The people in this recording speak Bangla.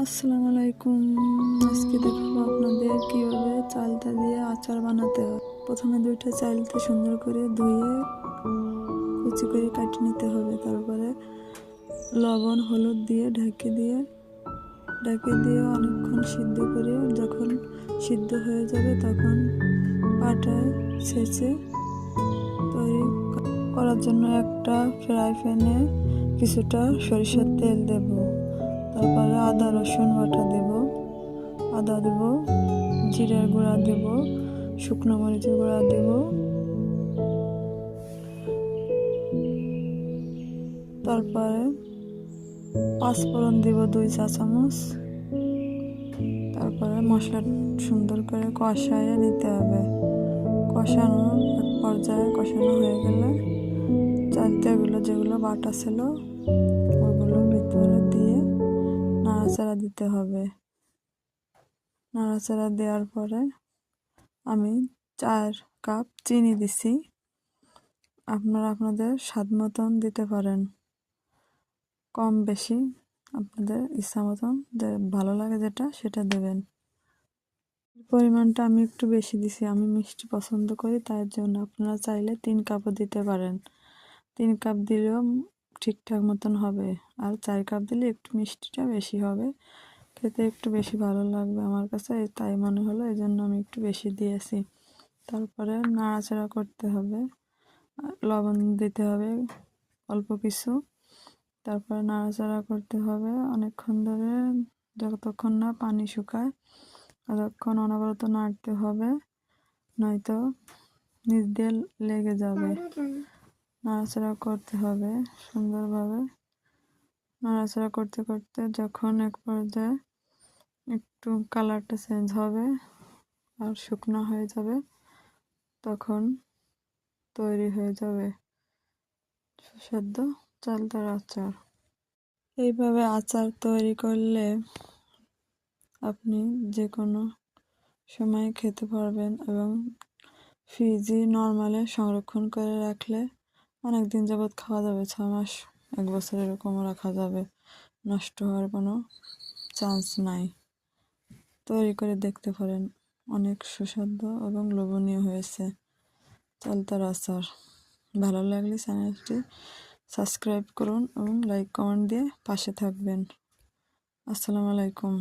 আসসালামু আলাইকুম। আজকে দেখাবো আপনাদের কীভাবে চালটা দিয়ে আচার বানাতে হয়। প্রথমে দুইটা চালটা সুন্দর করে ধুয়ে কুচি করে কাটিয়ে নিতে হবে। তারপরে লবণ হলুদ দিয়ে ঢেকে দিয়ে অনেকক্ষণ সিদ্ধ করে যখন সিদ্ধ হয়ে যাবে তখন পাটায় ছেঁচে তৈরি করার জন্য একটা ফ্রাই প্যানে কিছুটা সরিষার তেল দেব। তারপরে আদা রসুন বাটা দেব, আদা দেব, জিরার গুঁড়া দেব, শুকনো মরিচের গুঁড়া দেব, তারপরে পাঁচফোড়ন দেব 2 চা চামচ। তারপরে মশলা সুন্দর করে কষাইয়ে নিতে হবে। কষানোর এক পর্যায়ে কষানো হয়ে গেলে চালটাগুলো যেগুলো বাটা ছিল ওগুলো ভিতরে দিয়ে নাড়াচাড়া দিতে হবে। নাড়াচাড়া দেওয়ার পরে আমি 4 কাপ চিনি দিছি। আপনারা আপনাদের স্বাদ মতন দিতে পারেন, কম বেশি আপনাদের ইচ্ছা মতন, যে ভালো লাগে যেটা সেটা দেবেন। পরিমাণটা আমি একটু বেশি দিছি, আমি মিষ্টি পছন্দ করি, তার জন্য আপনারা চাইলে 3 কাপও দিতে পারেন। 3 কাপ দিলেও ঠিকঠাক মতন হবে, আর 4 কাপ দিলে একটু মিষ্টিটা বেশি হবে, খেতে একটু বেশি ভালো লাগবে আমার কাছে, তাই মনে হলো, এই জন্য আমি একটু বেশি দিয়েছি। তারপরে নাড়াচাড়া করতে হবে, লবণ দিতে হবে অল্প কিছু। তারপরে নাড়াচাড়া করতে হবে অনেকক্ষণ ধরে, যতক্ষণ না পানি শুকায় ততক্ষণ অনবরত নাড়তে হবে, নয়তো নিচ দিয়ে লেগে যাবে। নাড়াচাড়া করতে হবে সুন্দরভাবে। নাড়াচাড়া করতে করতে যখন এক পর্যায়ে একটু কালারটা চেঞ্জ হবে আর শুকনো হয়ে যাবে, তখন তৈরি হয়ে যাবে সুস্বাদু চালতার আচার। এইভাবে আচার তৈরি করলে আপনি যে কোনো সময় খেতে পারবেন, এবং ফ্রিজে নর্মালে সংরক্ষণ করে রাখলে অনেক দিন যাবৎ খাওয়া যাবে, 6 মাস 1 বছর এরকমও রাখা যাবে, নষ্ট হওয়ার কোনো চান্স নাই। তৈরি করে দেখতে পারেন, অনেক সুস্বাদু এবং লোভনীয় হয়েছে চালতার আচার। ভালো লাগলে চ্যানেলটি সাবস্ক্রাইব করুন এবং লাইক কমেন্ট দিয়ে পাশে থাকবেন। আসসালামু আলাইকুম।